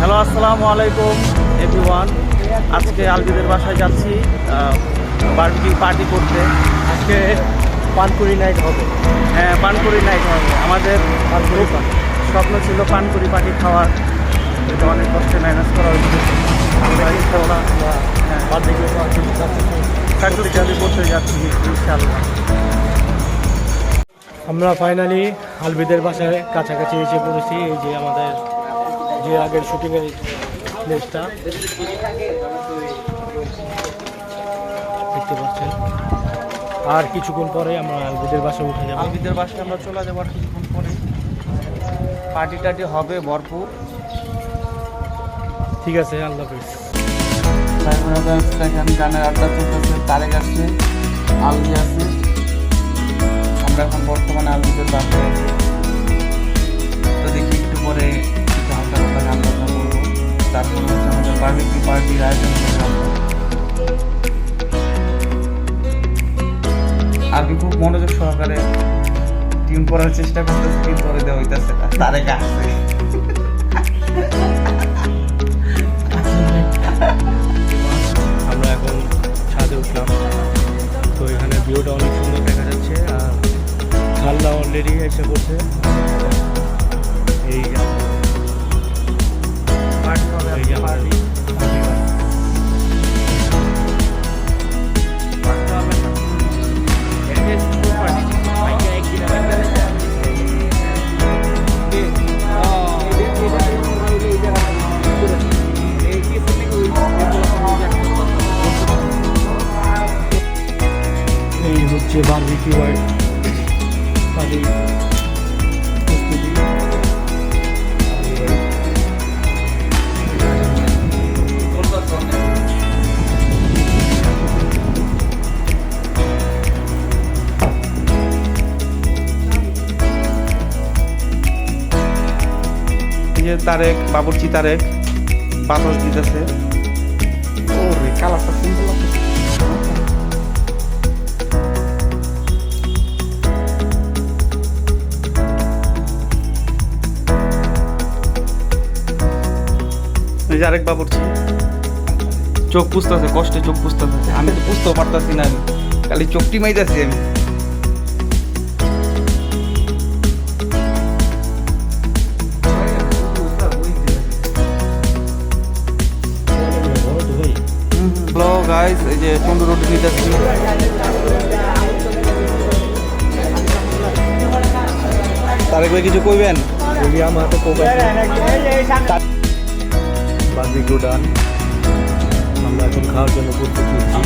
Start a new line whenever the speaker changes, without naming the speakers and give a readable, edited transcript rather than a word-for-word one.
Hello, আসসালামু আলাইকুম everyone. আজকে আলবিদের বাসায় যাচ্ছি বারবিকিউ পার্টি করতে।
আজকে পানপুরি নাইট হবে।
হ্যাঁ, পানপুরি নাইট হবে। আমাদের
পানপুরি
স্বপ্ন ছিল পানপুরি পার্টি খাওয়ার। এটা অনেক কষ্টে ম্যানেজ করা হয়েছে। হ্যাঁ,
বারবিকিউ
ফ্যাক্টরি করতে যাচ্ছি ইনশাআল্লাহ।
আমরা ফাইনালি আলবিদের বাসায় কাছাকাছি এসে পড়েছি। এই যে আমাদের যে আগের শুটিংয়ের প্লেসটা দেখতে পাচ্ছেন। আর কিছুক্ষণ পরে আমরা আলবিদের বাসায় উঠে যাবো।
আলবিদের বাসায় আমরা চলে যাবো আর কিছুক্ষণ পরে। পার্টি টাটি হবে ভরপুর।
ঠিক আছে, আল্লাহ হাফিজ।
এখানে গানের আড্ডা চলতেছে, তারেক আছে, আলবি আছে। আমরা এখন বর্তমানে আলবিদের বাসায় আছি। তো দেখি একটু পরে হালকা হালকা গান বাজনা করবো। তারপর হচ্ছে আমাদের বারবিকিউ পার্টির আয়োজন করবো। আলবি খুব মনোযোগ সহকারে টিউন করার চেষ্টা করতেছে, কিন্তু ওরে দেওয়া হইতেছে না। তারেক আসছে।
আমরা এখন ছাদে উঠলাম। তো এখানে ভিউটা অনেক সুন্দর দেখা যাচ্ছে। আর ঠান্ডা অলরেডি এসে পড়ছে। এই
পার্টি হবে,
এই যে আমাদের
পার্টি হবে। এটা স্কুল পার্টি। মাইকে একদিন
এই হচ্ছে বারবিকিউ পার্টি প্রস্তুতি।
যে তারেক বাবুর্চি তারেক বাতাস দিতেছে। ওরে কালারটা সুন্দর লাগছে। এই যে আরেক বাবুর্চি চোখ পুষতেছে, কষ্টে চোখ পুষতেছে। আমি তো বুঝতেও পারতাছি না, আমি খালি চোখটি মাইতেছি আমি। হ্যালো গাইস, এই যে তন্দুর রুটি নিতেছি। তারেক ভাই কিছু কইবেন?
আমার তো বারবিকিউ ডান। আমরা এখন খাওয়ার জন্য প্রস্তুত হচ্ছি।